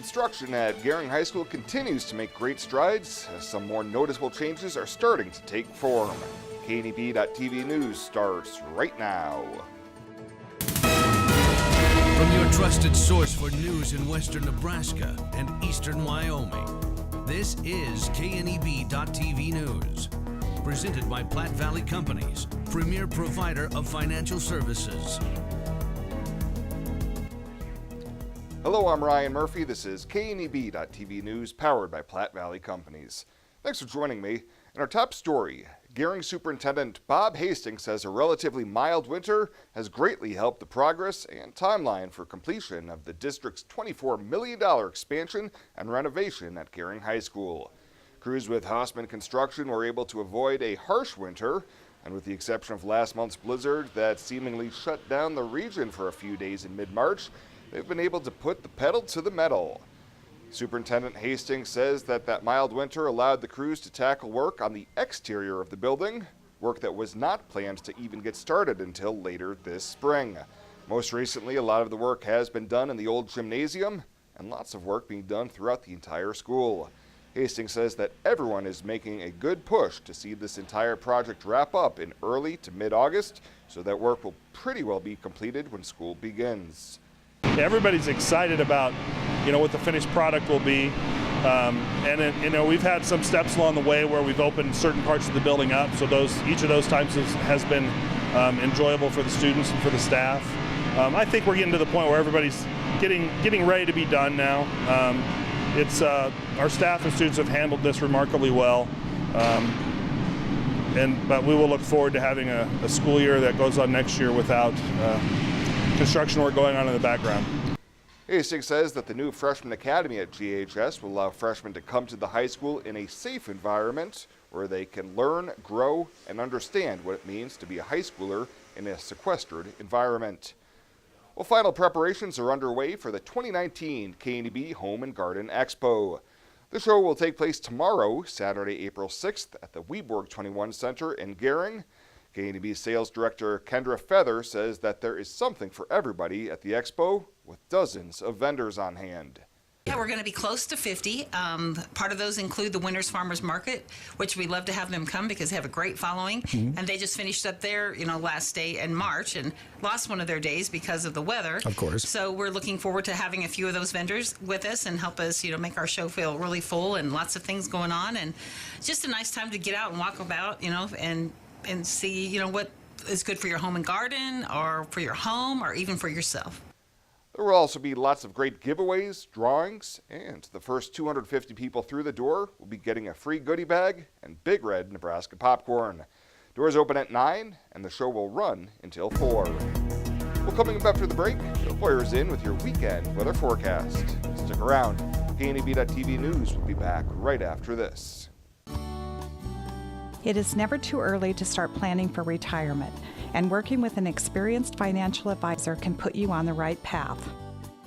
Construction at Gering High School continues to make great strides as some more noticeable changes are starting to take form. KNEB.TV News starts right now. From your trusted source for news in western Nebraska and eastern Wyoming, this is KNEB.TV News. Presented by Platte Valley Companies, premier provider of financial services. Hello, I'm Ryan Murphy. This is KNEB.TV News, powered by Platte Valley Companies. Thanks for joining me. In our top story, Gering Superintendent Bob Hastings says a relatively mild winter has greatly helped the progress and timeline for completion of the district's $24 million expansion and renovation at Gering High School. Crews with Hausman Construction were able to avoid a harsh winter, and with the exception of last month's blizzard that seemingly shut down the region for a few days in mid-March, they've been able to put the pedal to the metal. Superintendent Hastings says that mild winter allowed the crews to tackle work on the exterior of the building, work that was not planned to even get started until later this spring. Most recently, a lot of the work has been done in the old gymnasium, and lots of work being done throughout the entire school. Hastings says that everyone is making a good push to see this entire project wrap up in early to mid-August, so that work will pretty well be completed when school begins. Everybody's excited about, what the finished product will be. We've had some steps along the way where we've opened certain parts of the building up, so each of those times has been enjoyable for the students and for the staff. I think we're getting to the point where everybody's getting ready to be done now. Our staff and students have handled this remarkably well, but we will look forward to having a school year that goes on next year without construction work going on in the background. Hastings says that the new freshman academy at GHS will allow freshmen to come to the high school in a safe environment where they can learn, grow, and understand what it means to be a high schooler in a sequestered environment. Well, final preparations are underway for the 2019 KNEB Home and Garden Expo. The show will take place tomorrow, Saturday, April 6th, at the Weborg Centre in Gering. KNEB Sales Director Kendra Feather says that there is something for everybody at the Expo, with dozens of vendors on hand. Yeah, we're going to be close to 50. Part of those include the Winners Farmers Market, which we love to have them come because they have a great following. Mm-hmm. And they just finished up their, last day in March and lost one of their days because of the weather. Of course. So we're looking forward to having a few of those vendors with us and help us, make our show feel really full and lots of things going on. And just a nice time to get out and walk about, and see, what is good for your home and garden or for your home or even for yourself. There will also be lots of great giveaways, drawings, and the first 250 people through the door will be getting a free goodie bag and Big Red Nebraska popcorn. Doors open at 9 and the show will run until 4. Well, coming up after the break, Bill Boyer's in with your weekend weather forecast. Stick around. KNEB.TV News will be back right after this. It is never too early to start planning for retirement, and working with an experienced financial advisor can put you on the right path.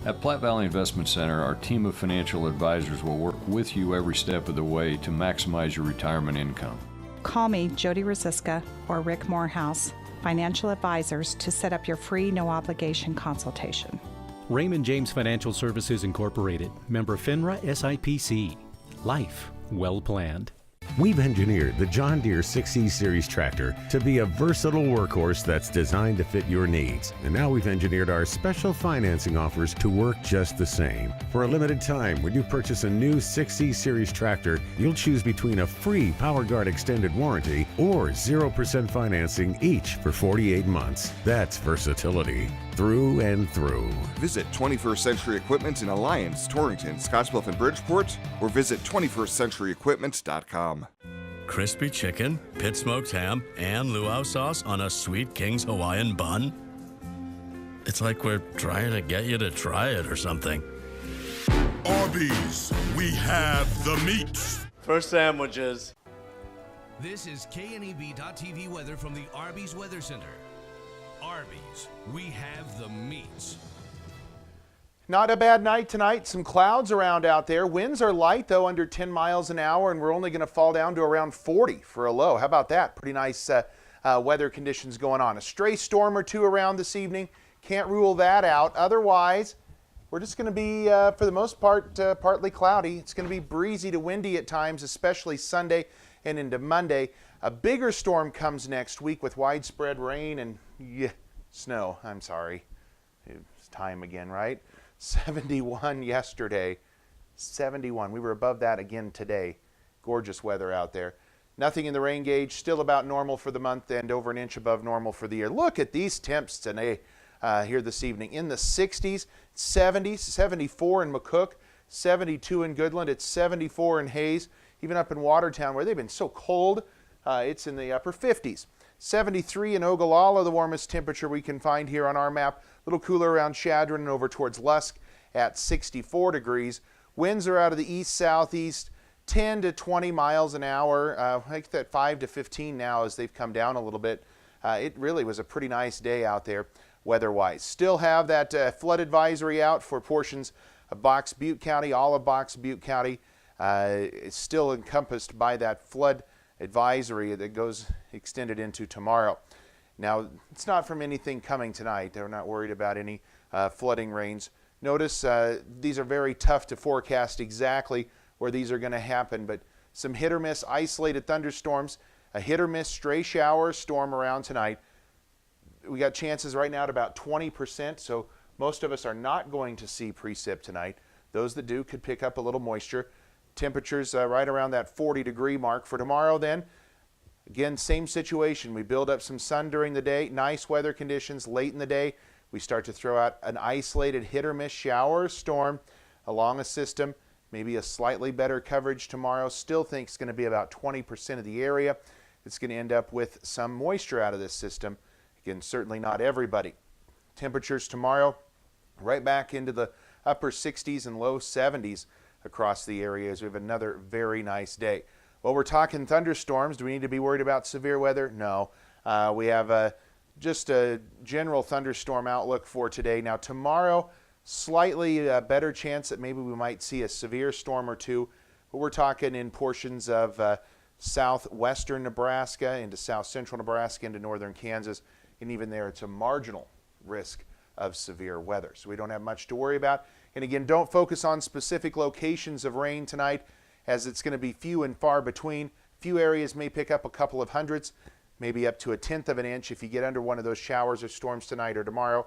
At Platte Valley Investment Center, our team of financial advisors will work with you every step of the way to maximize your retirement income. Call me, Jody Rosiska, or Rick Morehouse, financial advisors, to set up your free, no-obligation consultation. Raymond James Financial Services Incorporated, member FINRA SIPC. Life well planned. We've engineered the John Deere 6E Series tractor to be a versatile workhorse that's designed to fit your needs. And now we've engineered our special financing offers to work just the same. For a limited time, when you purchase a new 6E Series tractor, you'll choose between a free PowerGuard extended warranty or 0% financing each for 48 months. That's versatility through and through. Visit 21st Century Equipment in Alliance, Torrington, Scottsbluff, and Bridgeport, or visit 21stcenturyequipment.com. Crispy chicken, pit smoked ham, and luau sauce on a Sweet King's Hawaiian bun? It's like we're trying to get you to try it or something. Arby's, we have the meats. For sandwiches. This is KNEB.TV weather from the Arby's Weather Center. Arby's, we have the meats. Not a bad night tonight. Some clouds around out there. Winds are light, though, under 10 miles an hour, and we're only going to fall down to around 40 for a low. How about that? Pretty nice weather conditions going on. A stray storm or two around this evening. Can't rule that out. Otherwise, we're just going to be, for the most part, partly cloudy. It's going to be breezy to windy at times, especially Sunday and into Monday. A bigger storm comes next week with widespread rain and snow. I'm sorry. It's time again, right? 71 yesterday. 71. We were above that again today. Gorgeous weather out there. Nothing in the rain gauge. Still about normal for the month and over an inch above normal for the year. Look at these temps today here this evening. In the 60s, 70s, 74 in McCook, 72 in Goodland. It's 74 in Hayes. Even up in Watertown where they've been so cold, it's in the upper 50s. 73 in Ogallala, the warmest temperature we can find here on our map. A little cooler around Chadron and over towards Lusk at 64 degrees. Winds are out of the east-southeast, 10 to 20 miles an hour. I think that 5 to 15 now as they've come down a little bit. It really was a pretty nice day out there weather-wise. Still have that flood advisory out for portions of Box Butte County. All of Box Butte County is still encompassed by that flood advisory that goes extended into tomorrow. Now, it's not from anything coming tonight. They're not worried about any flooding rains. Notice these are very tough to forecast exactly where these are going to happen, but some hit or miss isolated thunderstorms, a hit or miss stray shower storm around tonight. We got chances right now at about 20%, so most of us are not going to see precip tonight. Those that do could pick up a little moisture. Temperatures right around that 40-degree mark. For tomorrow then, again, same situation. We build up some sun during the day, nice weather conditions late in the day. We start to throw out an isolated hit or miss shower or storm along a system. Maybe a slightly better coverage tomorrow. Still think it's going to be about 20% of the area. It's going to end up with some moisture out of this system. Again, certainly not everybody. Temperatures tomorrow right back into the upper 60s and low 70s across the area as we have another very nice day. Well, we're talking thunderstorms. Do we need to be worried about severe weather? No. We have just a general thunderstorm outlook for today. Now tomorrow, slightly better chance that maybe we might see a severe storm or two, but we're talking in portions of southwestern Nebraska into south central Nebraska into northern Kansas, and even there it's a marginal risk of severe weather. So we don't have much to worry about. And again, don't focus on specific locations of rain tonight as it's going to be few and far between. Few areas may pick up a couple of hundredths, maybe up to a tenth of an inch if you get under one of those showers or storms tonight or tomorrow.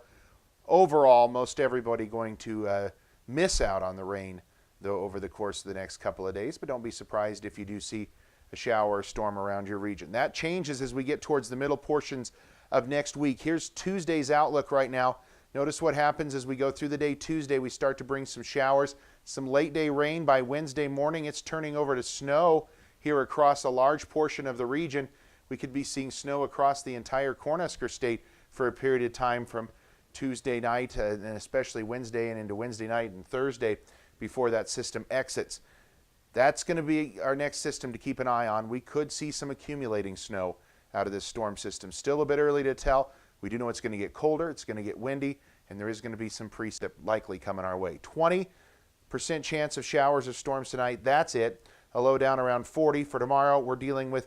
Overall, most everybody going to miss out on the rain though over the course of the next couple of days, but don't be surprised if you do see a shower or storm around your region. That changes as we get towards the middle portions of next week. Here's Tuesday's outlook right now. Notice what happens as we go through the day. Tuesday, we start to bring some showers, some late day rain. By Wednesday morning, it's turning over to snow here across a large portion of the region. We could be seeing snow across the entire Cornhusker state for a period of time from Tuesday night and especially Wednesday and into Wednesday night and Thursday before that system exits. That's going to be our next system to keep an eye on. We could see some accumulating snow out of this storm system. Still a bit early to tell. We do know it's going to get colder, it's going to get windy, and there is going to be some precip likely coming our way. 20% chance of showers or storms tonight. That's it. A low down around 40. For tomorrow, we're dealing with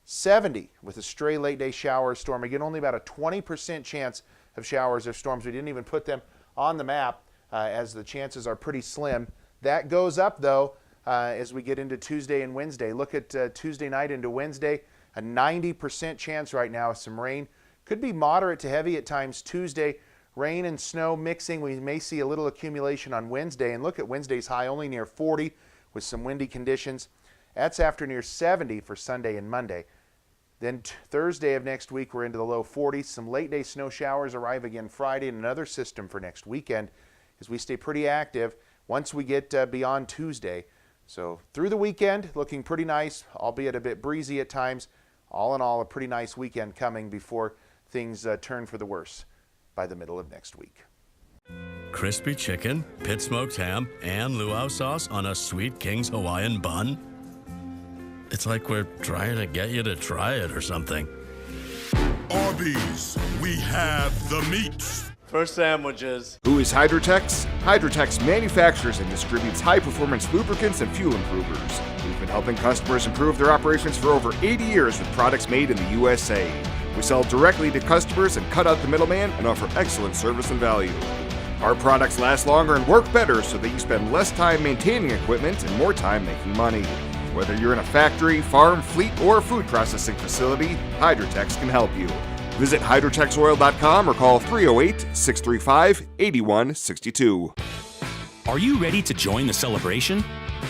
70 with a stray late day shower or storm. Again, only about a 20% chance of showers or storms. We didn't even put them on the map as the chances are pretty slim. That goes up, though, as we get into Tuesday and Wednesday. Look at Tuesday night into Wednesday. A 90% chance right now of some rain. Could be moderate to heavy at times Tuesday. Rain and snow mixing. We may see a little accumulation on Wednesday. And look at Wednesday's high, only near 40 with some windy conditions. That's after near 70 for Sunday and Monday. Then Thursday of next week, we're into the low 40s. Some late day snow showers arrive again Friday, and another system for next weekend as we stay pretty active once we get beyond Tuesday. So through the weekend, looking pretty nice, albeit a bit breezy at times. All in all, a pretty nice weekend coming before things turn for the worse by the middle of next week. Crispy chicken, pit smoked ham, and luau sauce on a sweet King's Hawaiian bun. It's like we're trying to get you to try it or something. Arby's, we have the meats. For sandwiches. Who is Hydrotex? Hydrotex manufactures and distributes high-performance lubricants and fuel improvers. We've been helping customers improve their operations for over 80 years with products made in the USA. We sell directly to customers and cut out the middleman and offer excellent service and value. Our products last longer and work better so that you spend less time maintaining equipment and more time making money. Whether you're in a factory, farm, fleet, or food processing facility, Hydrotex can help you. Visit hydrotexoil.com or call 308-635-8162. Are you ready to join the celebration?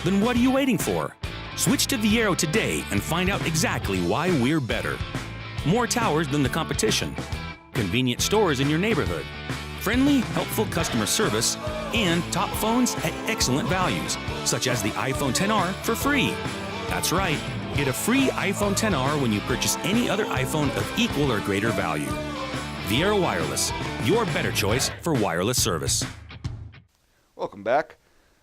Then what are you waiting for? Switch to VIAERO today and find out exactly why we're better. More towers than the competition. Convenient stores in your neighborhood. Friendly, helpful customer service, and top phones at excellent values, such as the iPhone XR for free. That's right, get a free iPhone XR when you purchase any other iPhone of equal or greater value. VIAERO Wireless, your better choice for wireless service. Welcome back.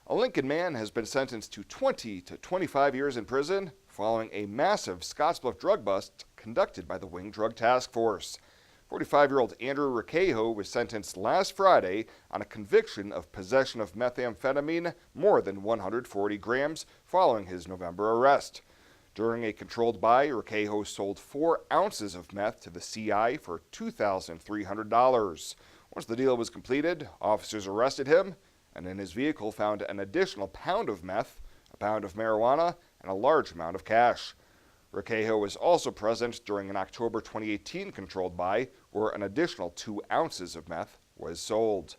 A Lincoln man has been sentenced to 20 to 25 years in prison following a massive Scottsbluff drug bust conducted by the Wing Drug Task Force. 45-year-old Andrew Requejo was sentenced last Friday on a conviction of possession of methamphetamine more than 140 grams following his November arrest. During a controlled buy, Requejo sold 4 ounces of meth to the CI for $2,300. Once the deal was completed, officers arrested him and in his vehicle found an additional pound of meth, a pound of marijuana, and a large amount of cash. Requejo was also present during an October 2018 controlled buy where an additional 2 ounces of meth was sold.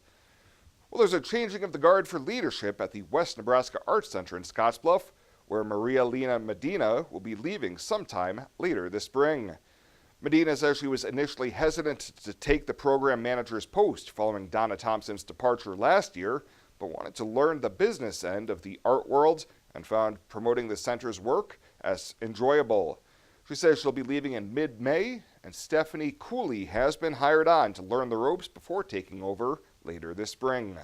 Well, there's a changing of the guard for leadership at the West Nebraska Arts Center in Scottsbluff, where Maria Lena Medina will be leaving sometime later this spring. Medina says she was initially hesitant to take the program manager's post following Donna Thompson's departure last year, but wanted to learn the business end of the art world and found promoting the center's work as enjoyable. She says she'll be leaving in mid-May, and Stephanie Cooley has been hired on to learn the ropes before taking over later this spring.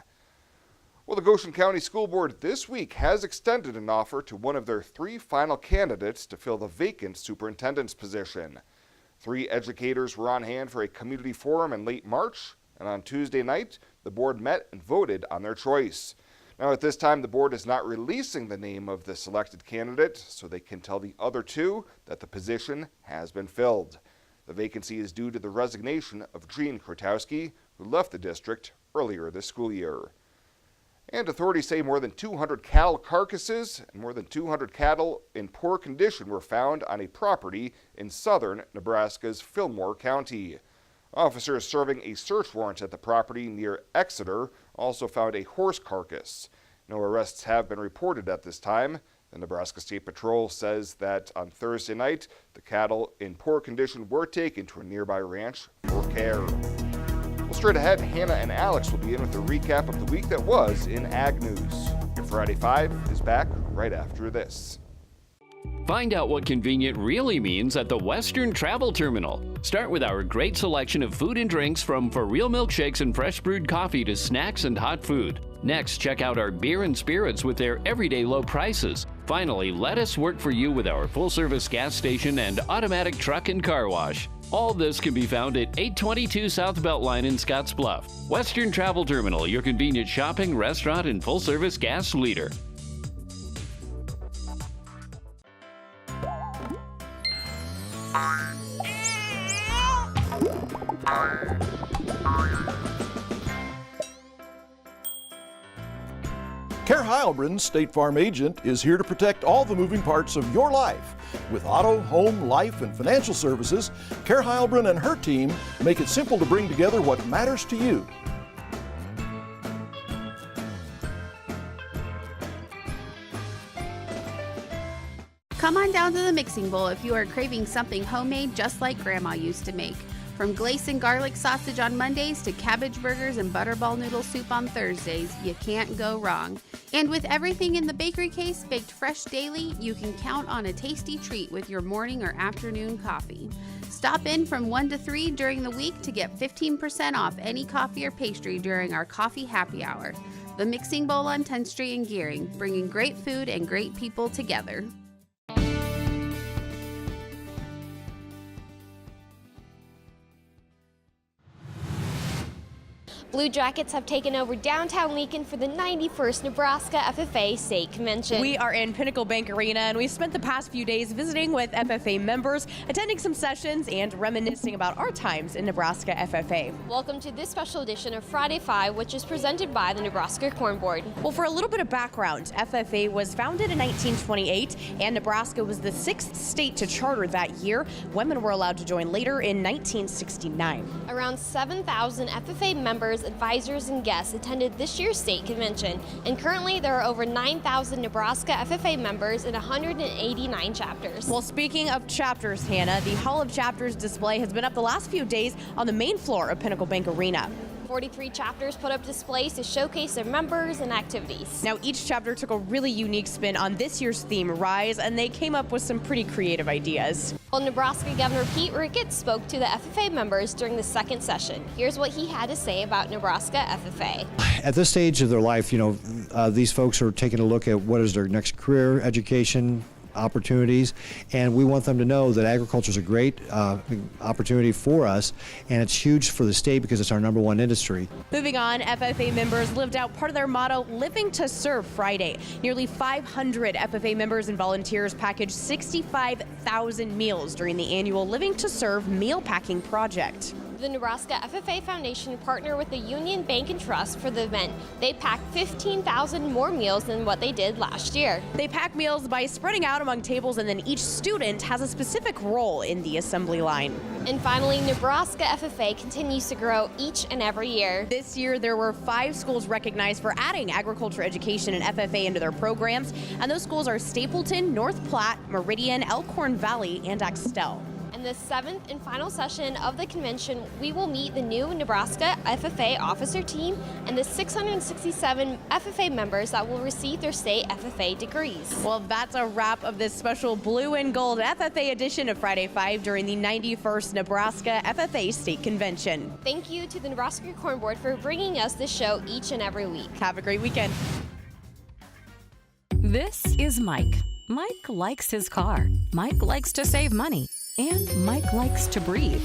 Well, the Goshen County School Board this week has extended an offer to one of their 3 final candidates to fill the vacant superintendent's position. 3 educators were on hand for a community forum in late March, and on Tuesday night, the board met and voted on their choice. Now, at this time, the board is not releasing the name of the selected candidate, so they can tell the other 2 that the position has been filled. The vacancy is due to the resignation of Gene Krotowski, who left the district earlier this school year. And authorities say more than 200 cattle carcasses and more than 200 cattle in poor condition were found on a property in southern Nebraska's Fillmore County. Officers serving a search warrant at the property near Exeter also found a horse carcass. No arrests have been reported at this time. The Nebraska State Patrol says that on Thursday night, the cattle in poor condition were taken to a nearby ranch for care. Well, straight ahead, Hannah and Alex will be in with a recap of the week that was in Ag News. Your Friday 5 is back right after this. Find out what convenient really means at the Western Travel Terminal. Start with our great selection of food and drinks, from for real milkshakes and fresh brewed coffee to snacks and hot food. Next, check out our beer and spirits with their everyday low prices. Finally, let us work for you with our full-service gas station and automatic truck and car wash. All this can be found at 822 South Beltline in Scottsbluff. Western Travel Terminal, your convenient shopping, restaurant, and full-service gas leader. Care Heilbrunn State Farm Agent is here to protect all the moving parts of your life. With auto, home, life, and financial services, Care Heilbrunn and her team make it simple to bring together what matters to you. Come on down to the mixing bowl if you are craving something homemade just like Grandma used to make. From glace and garlic sausage on Mondays to cabbage burgers and butterball noodle soup on Thursdays, you can't go wrong. And with everything in the bakery case baked fresh daily, you can count on a tasty treat with your morning or afternoon coffee. Stop in from 1 to 3 during the week to get 15% off any coffee or pastry during our coffee happy hour. The Mixing Bowl on 10th Street in Gering, bringing great food and great people together. Blue Jackets have taken over downtown Lincoln for the 91st Nebraska FFA State Convention. We are in Pinnacle Bank Arena, and we've spent the past few days visiting with FFA members, attending some sessions, and reminiscing about our times in Nebraska FFA. Welcome to this special edition of Friday 5, which is presented by the Nebraska Corn Board. Well, for a little bit of background, FFA was founded in 1928, and Nebraska was the 6th state to charter that year. Women were allowed to join later in 1969. Around 7,000 FFA members, advisors, and guests attended this year's state convention, and currently there are over 9,000 Nebraska FFA members in 189 chapters. Well, speaking of chapters, Hannah, the Hall of Chapters display has been up the last few days on the main floor of Pinnacle Bank Arena. 43 chapters put up displays to showcase their members and activities. Now, each chapter took a really unique spin on this year's theme, Rise, and they came up with some pretty creative ideas. Well, Nebraska Governor Pete Ricketts spoke to the FFA members during the second session. Here's what he had to say about Nebraska FFA. At this stage of their life, these folks are taking a look at what is their next career, education, opportunities, and we want them to know that agriculture is a great opportunity for us, and it's huge for the state because it's our #1 industry. Moving on, FFA members lived out part of their motto, Living to Serve Friday. Nearly 500 FFA members and volunteers packaged 65,000 meals during the annual Living to Serve meal packing project. The Nebraska FFA Foundation partnered with the Union Bank and Trust for the event. They packed 15,000 more meals than what they did last year. They pack meals by spreading out among tables, and then each student has a specific role in the assembly line. And finally, Nebraska FFA continues to grow each and every year. This year, there were 5 schools recognized for adding agriculture education and FFA into their programs, and those schools are Stapleton, North Platte, Meridian, Elkhorn Valley, and Axtell. In the 7th and final session of the convention, we will meet the new Nebraska FFA officer team and the 667 FFA members that will receive their state FFA degrees. Well, that's a wrap of this special blue and gold FFA edition of Friday 5 during the 91st Nebraska FFA State Convention. Thank you to the Nebraska Corn Board for bringing us this show each and every week. Have a great weekend. This is Mike. Mike likes his car. Mike likes to save money. And Mike likes to breathe.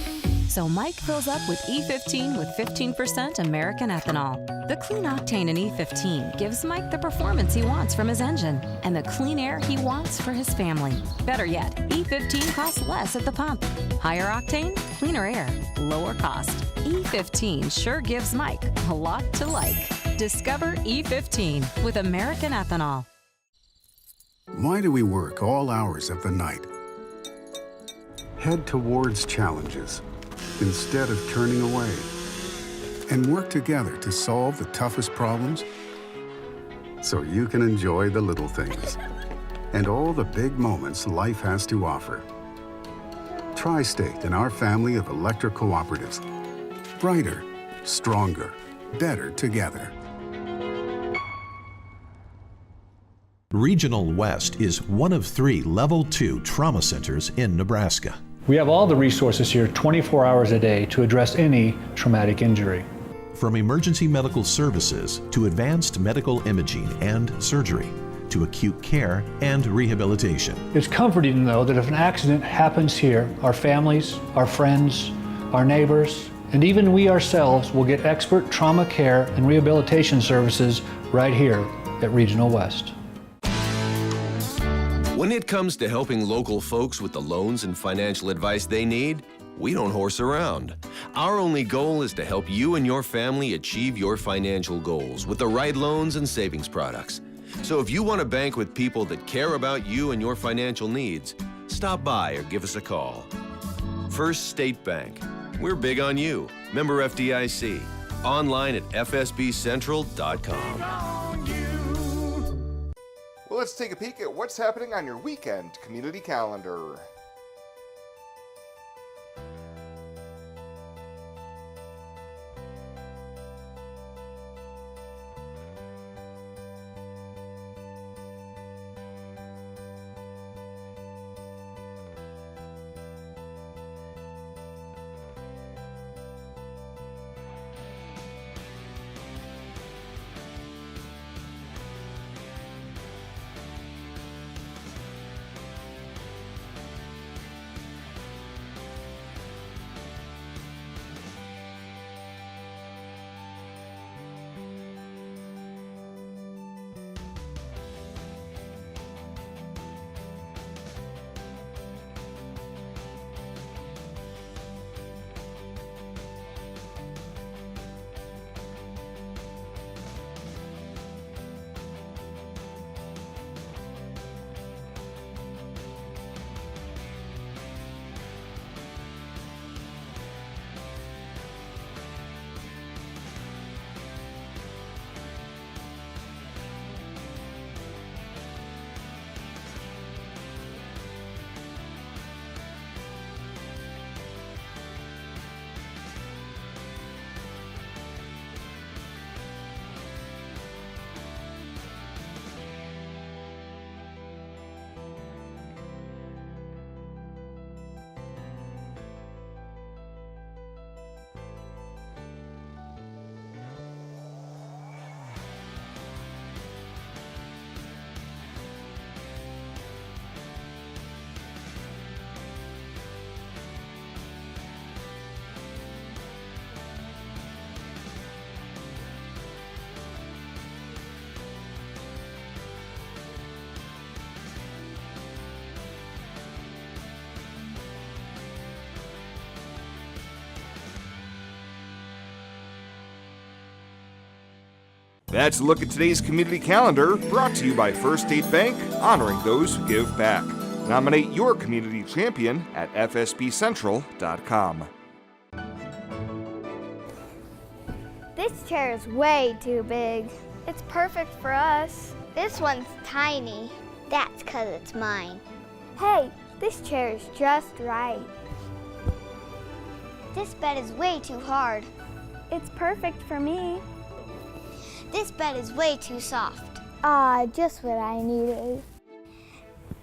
So Mike fills up with E15 with 15% American ethanol. The clean octane in E15 gives Mike the performance he wants from his engine and the clean air he wants for his family. Better yet, E15 costs less at the pump. Higher octane, cleaner air, lower cost. E15 sure gives Mike a lot to like. Discover E15 with American ethanol. Why do we work all hours of the night? Head towards challenges instead of turning away, and work together to solve the toughest problems so you can enjoy the little things and all the big moments life has to offer. Tri-State and our family of electric cooperatives. Brighter, stronger, better together. Regional West is one of 3 Level 2 trauma centers in Nebraska. We have all the resources here 24 hours a day to address any traumatic injury. From emergency medical services to advanced medical imaging and surgery to acute care and rehabilitation. It's comforting to know that if an accident happens here, our families, our friends, our neighbors, and even we ourselves will get expert trauma care and rehabilitation services right here at Regional West. When it comes to helping local folks with the loans and financial advice they need, we don't horse around. Our only goal is to help you and your family achieve your financial goals with the right loans and savings products. So if you want to bank with people that care about you and your financial needs, stop by or give us a call. First State Bank. We're big on you. Member FDIC. Online at fsbcentral.com. Well, let's take a peek at what's happening on your weekend community calendar. That's a look at today's community calendar, brought to you by First State Bank, honoring those who give back. Nominate your community champion at fsbcentral.com. This chair is way too big. It's perfect for us. This one's tiny. That's 'cause it's mine. Hey, this chair is just right. This bed is way too hard. It's perfect for me. This bed is way too soft. Just what I needed.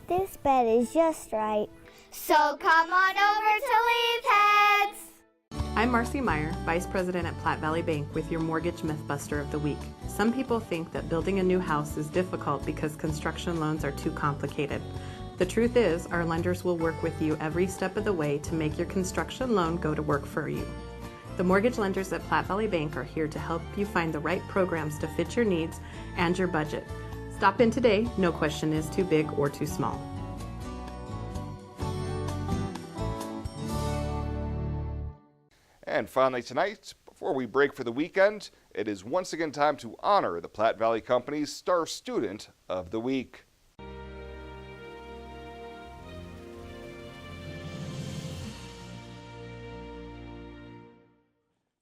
This bed is just right. So come on over to Leave Heads. I'm Marcy Meyer, Vice President at Platte Valley Bank with your Mortgage Mythbuster of the Week. Some people think that building a new house is difficult because construction loans are too complicated. The truth is, our lenders will work with you every step of the way to make your construction loan go to work for you. The mortgage lenders at Platte Valley Bank are here to help you find the right programs to fit your needs and your budget. Stop in today. No question is too big or too small. And finally tonight, before we break for the weekend, it is once again time to honor the Platte Valley Company's Star Student of the Week.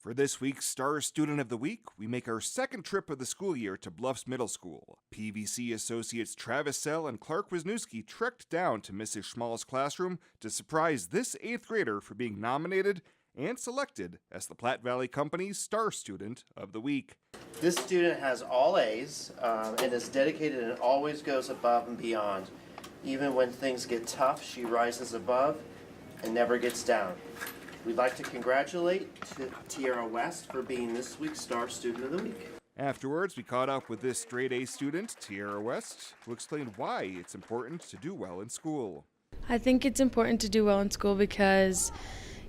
For this week's Star Student of the Week, we make our second trip of the school year to Bluffs Middle School. PVC associates Travis Sell and Clark Wisniewski trekked down to Mrs. Schmall's classroom to surprise this 8th grader for being nominated and selected as the Platte Valley Company's Star Student of the Week. This student has all A's and is dedicated and always goes above and beyond. Even when things get tough, she rises above and never gets down. We'd like to congratulate Tiara West for being this week's Star Student of the Week. Afterwards, we caught up with this straight A student, Tiara West, who explained why it's important to do well in school. I think it's important to do well in school because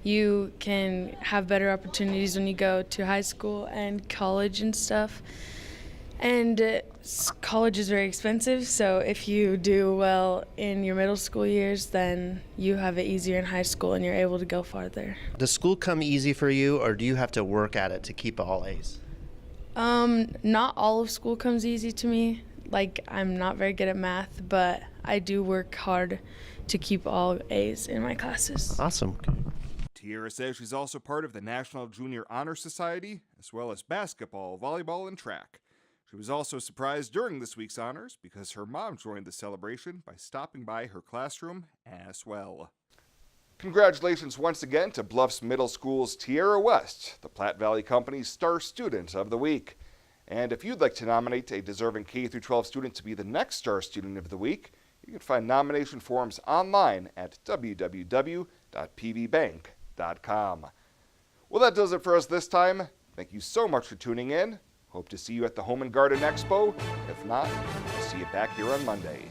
you can have better opportunities when you go to high school and college and stuff. And college is very expensive, so if you do well in your middle school years, then you have it easier in high school and you're able to go farther. Does school come easy for you, or do you have to work at it to keep all A's? Not all of school comes easy to me. Like, I'm not very good at math, but I do work hard to keep all A's in my classes. Awesome. Tiara says she's also part of the National Junior Honor Society, as well as basketball, volleyball, and track. She was also surprised during this week's honors because her mom joined the celebration by stopping by her classroom as well. Congratulations once again to Bluffs Middle School's Tiara West, the Platte Valley Company's Star Student of the Week. And if you'd like to nominate a deserving K-12 student to be the next Star Student of the Week, you can find nomination forms online at www.pvbank.com. Well, that does it for us this time. Thank you so much for tuning in. Hope to see you at the Home and Garden Expo. If not, we'll see you back here on Monday.